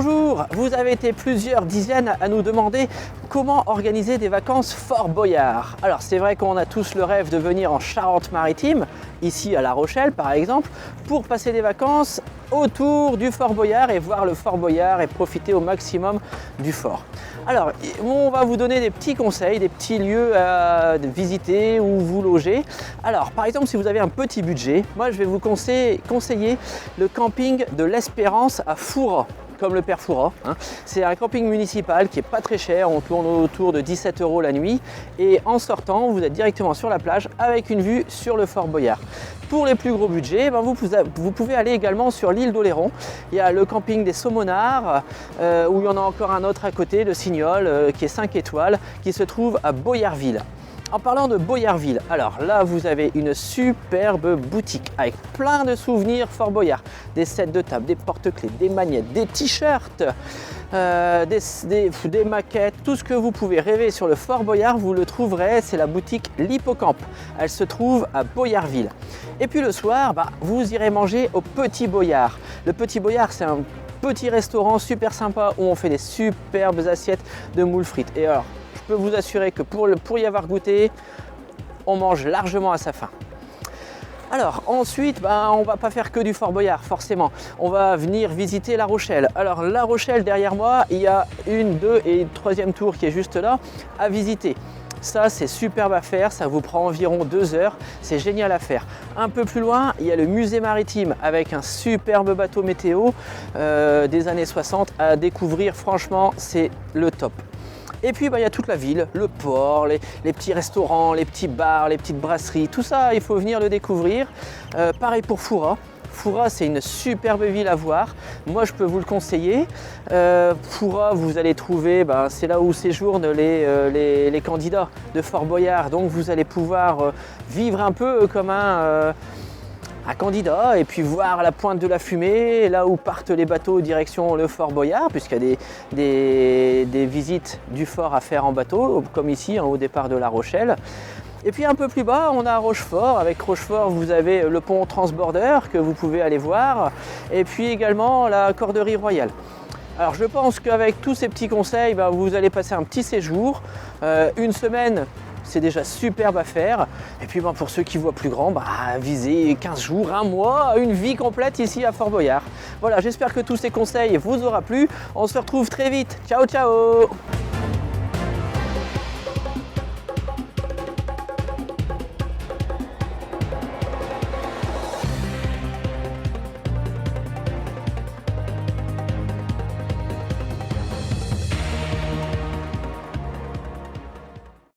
Bonjour, vous avez été plusieurs dizaines à nous demander comment organiser des vacances Fort Boyard. Alors c'est vrai qu'on a tous le rêve de venir en Charente-Maritime, ici à La Rochelle par exemple, pour passer des vacances autour du Fort Boyard et voir le Fort Boyard et profiter au maximum du fort. Alors on va vous donner des petits conseils, des petits lieux à visiter ou vous loger. Alors par exemple si vous avez un petit budget, moi je vais vous conseiller le camping de l'Espérance à Fouras, comme le Père Fouras. C'est un camping municipal qui est pas très cher, on tourne autour de 17 € la nuit et en sortant vous êtes directement sur la plage avec une vue sur le Fort Boyard. Pour les plus gros budgets, vous pouvez aller également sur l'île d'Oléron. Il y a le camping des Saumonards, où il y en a encore un autre à côté, le Signol, qui est 5 étoiles, qui se trouve à Boyarville. En parlant de Boyarville, alors là vous avez une superbe boutique avec plein de souvenirs Fort Boyard, des sets de table, des porte-clés, des magnettes, des t-shirts, des maquettes, tout ce que vous pouvez rêver sur le Fort Boyard, vous le trouverez, c'est la boutique L'Hippocampe. Elle se trouve à Boyarville. Et puis le soir, vous irez manger au Petit Boyard. Le Petit Boyard, c'est un petit restaurant super sympa où on fait des superbes assiettes de moules frites. Et alors, je peux vous assurer que pour y avoir goûté, on mange largement à sa faim. Alors ensuite, on va pas faire que du Fort Boyard forcément, on va venir visiter La Rochelle. Alors La Rochelle derrière moi, il y a une, deux et une troisième tour qui est juste là à visiter. Ça c'est superbe à faire, ça vous prend environ 2 heures, c'est génial à faire. Un peu plus loin, il y a le musée maritime avec un superbe bateau météo des années 60 à découvrir, franchement c'est le top. Et puis il y a toute la ville, le port, les petits restaurants, les petits bars, les petites brasseries, tout ça il faut venir le découvrir. Pareil pour Fouras. Fouras c'est une superbe ville à voir, moi je peux vous le conseiller. Fouras vous allez trouver, c'est là où séjournent les candidats de Fort Boyard, donc vous allez pouvoir vivre un peu comme un candidat et puis voir la pointe de la fumée, là où partent les bateaux direction le Fort Boyard, puisqu'il y a des visites du fort à faire en bateau, comme ici au départ de La Rochelle. Et puis un peu plus bas, on a Rochefort. Avec Rochefort, vous avez le pont Transborder que vous pouvez aller voir, et puis également la Corderie Royale. Alors je pense qu'avec tous ces petits conseils, vous allez passer un petit séjour, une semaine. C'est déjà superbe à faire. Et puis pour ceux qui voient plus grand, visez 15 jours, un mois, une vie complète ici à Fort Boyard. Voilà, j'espère que tous ces conseils vous auront plu. On se retrouve très vite. Ciao, ciao!